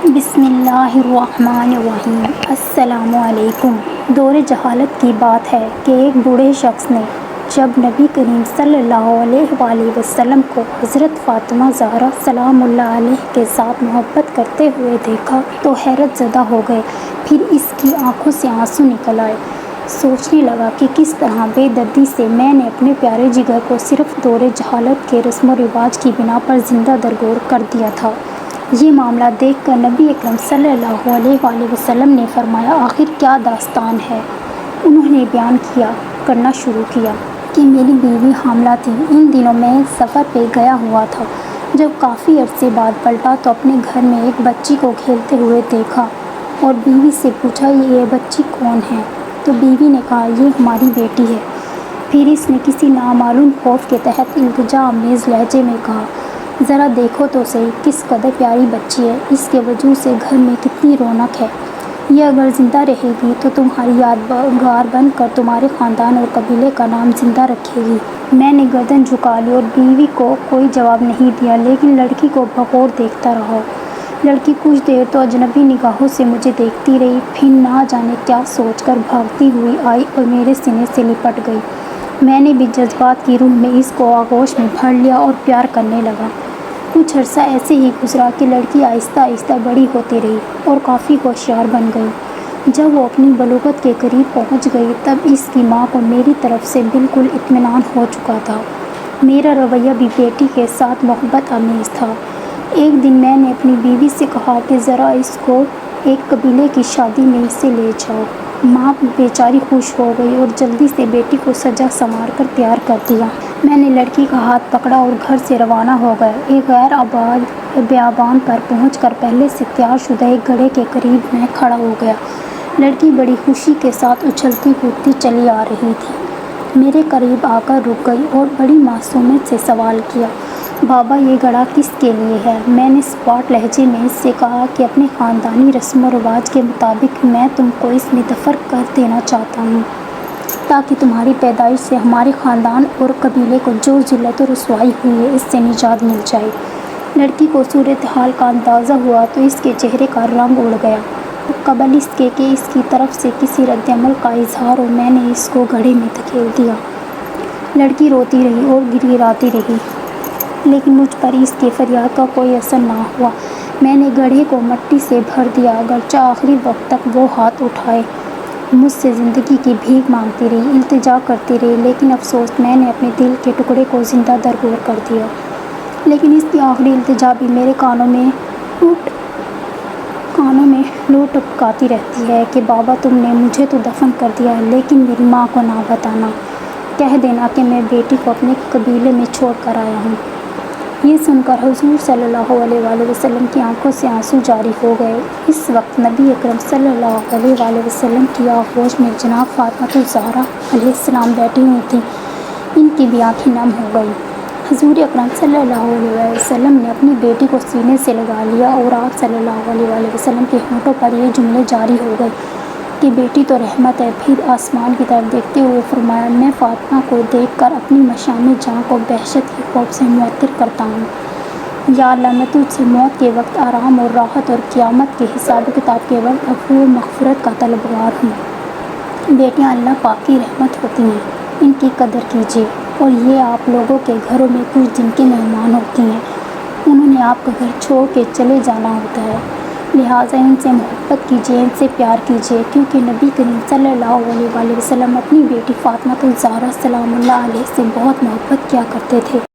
بسم اللہ الرحمن الرحیم۔ السلام علیکم۔ دور جہالت کی بات ہے کہ ایک بوڑھے شخص نے جب نبی کریم صلی اللہ علیہ وآلہ وسلم کو حضرت فاطمہ زہرا سلام اللہ علیہ کے ساتھ محبت کرتے ہوئے دیکھا تو حیرت زدہ ہو گئے۔ پھر اس کی آنکھوں سے آنسو نکل آئے۔ سوچنے لگا کہ کس طرح بے دردی سے میں نے اپنے پیارے جگر کو صرف دور جہالت کے رسم و رواج کی بنا پر زندہ درگور کر دیا تھا۔ یہ معاملہ دیکھ کر نبی اکرم صلی اللہ علیہ وآلہ وسلم نے فرمایا، آخر کیا داستان ہے؟ انہوں نے بیان کرنا شروع کیا کہ میری بیوی حاملہ تھی۔ ان دنوں میں سفر پہ گیا ہوا تھا۔ جب کافی عرصے بعد پلٹا تو اپنے گھر میں ایک بچی کو کھیلتے ہوئے دیکھا اور بیوی سے پوچھا، یہ بچی کون ہے؟ تو بیوی نے کہا، یہ ہماری بیٹی ہے۔ پھر اس نے کسی نامعلوم خوف کے تحت التجا آمیز لہجے میں کہا، ذرا دیکھو تو صحیح کس قدر پیاری بچی ہے، اس کے وجود سے گھر میں کتنی رونق ہے۔ یہ اگر زندہ رہے گی تو تمہاری یادگار بن کر تمہارے خاندان اور قبیلے کا نام زندہ رکھے گی۔ میں نے گردن جھکا لی اور بیوی کو کوئی جواب نہیں دیا، لیکن لڑکی کو بغور دیکھتا رہا۔ لڑکی کچھ دیر تو اجنبی نگاہوں سے مجھے دیکھتی رہی، پھر نہ جانے کیا سوچ کر بھاگتی ہوئی آئی اور میرے سینے سے لپٹ گئی۔ میں نے بھی جذبات کی روح میں اس کو آغوش میں بھر لیا اور پیار کرنے لگا۔ کچھ عرصہ ایسے ہی گزرا کہ لڑکی آہستہ آہستہ بڑی ہوتی رہی اور کافی ہوشیار بن گئی۔ جب وہ اپنی بلوغت کے قریب پہنچ گئی تب اس کی ماں کو میری طرف سے بالکل اطمینان ہو چکا تھا۔ میرا رویہ بھی بیٹی کے ساتھ محبت آمیز تھا۔ ایک دن میں نے اپنی بیوی سے کہا کہ ذرا اس کو ایک قبیلے کی شادی میں اسے لے جاؤ۔ ماں بیچاری خوش ہو گئی اور جلدی سے بیٹی کو سجا سنوار کر تیار کر دیا۔ میں نے لڑکی کا ہاتھ پکڑا اور گھر سے روانہ ہو گئے۔ ایک غیر آباد بیابان پر پہنچ کر پہلے سے تیار شدہ ایک گڑھے کے قریب میں کھڑا ہو گیا۔ لڑکی بڑی خوشی کے ساتھ اچھلتی کودتی چلی آ رہی تھی۔ میرے قریب آ کر رک گئی اور بڑی معصومیت سے سوال کیا، بابا یہ گڑھا کس کے لیے ہے؟ میں نے سپاٹ لہجے میں اس سے کہا کہ اپنے خاندانی رسم و رواج کے مطابق میں تم کو اس میں دفن کر دینا چاہتا ہوں، تاکہ تمہاری پیدائش سے ہمارے خاندان اور قبیلے کو جو ذلت و رسوائی ہوئی ہے اس سے نجات مل جائے۔ لڑکی کو صورتحال کا اندازہ ہوا تو اس کے چہرے کا رنگ اڑ گیا، قبل اس کے کہ اس کی طرف سے کسی رد عمل کا اظہار ہو۔ میں نے اس کو گڑھے میں دھکیل دیا۔ لڑکی روتی رہی اور گڑگڑاتی رہی، لیکن مجھ پر اس کے فریاد کا کوئی اثر نہ ہوا۔ میں نے گڑھے کو مٹی سے بھر دیا، اگرچہ آخری وقت تک وہ ہاتھ اٹھائے مجھ سے زندگی کی بھیک مانگتی رہی، التجا کرتی رہی، لیکن افسوس میں نے اپنے دل کے ٹکڑے کو زندہ درگور کر دیا۔ لیکن اس کی آخری التجا بھی میرے کانوں میں لو ٹپکاتی رہتی ہے کہ بابا تم نے مجھے تو دفن کر دیا ہے، لیکن میری ماں کو نہ بتانا، کہہ دینا کہ میں بیٹی کو اپنے قبیلے میں چھوڑ کر آیا ہوں۔ یہ سن کر حضور صلی اللہ علیہ وآلہ وسلم کی آنکھوں سے آنسو جاری ہو گئے۔ اس وقت نبی اکرم صلی اللہ علیہ وآلہ وسلم کی آغوش میں جناب فاطمہ الزہرا علیہ السلام بیٹھی ہوئی تھیں۔ ان کی بھی آنکھیں نم ہو گئیں۔ حضور اکرم صلی اللہ علیہ وآلہ وسلم نے اپنی بیٹی کو سینے سے لگا لیا اور آپ صلی اللہ علیہ وآلہ وسلم کے ہونٹوں پر یہ جملے جاری ہو گئے کہ بیٹی تو رحمت ہے۔ پھر آسمان کی طرف دیکھتے ہوئے فرمایا، میں فاطمہ کو دیکھ کر اپنی مشام جاں کو وحشت کے خوف سے معطر کرتا ہوں۔ یا اللہ، میں تجھ سے موت کے وقت آرام اور راحت اور قیامت کے حساب و کتاب کے وقت عفو و مغفرت کا طلبگار ہوں۔ بیٹیاں اللہ پاک کی رحمت ہوتی ہیں، ان کی قدر کیجیے، اور یہ آپ لوگوں کے گھروں میں کچھ دن کے مہمان ہوتی ہیں، انہوں نے آپ کا گھر چھوڑ کے چلے جانا ہوتا ہے، لہٰذا ان سے محبت کیجیے، ان سے پیار کیجیے، کیونکہ نبی کریم صلی اللہ علیہ وآلہ وسلم اپنی بیٹی فاطمہ الزہرا سلام اللہ علیہ سے بہت محبت کیا کرتے تھے۔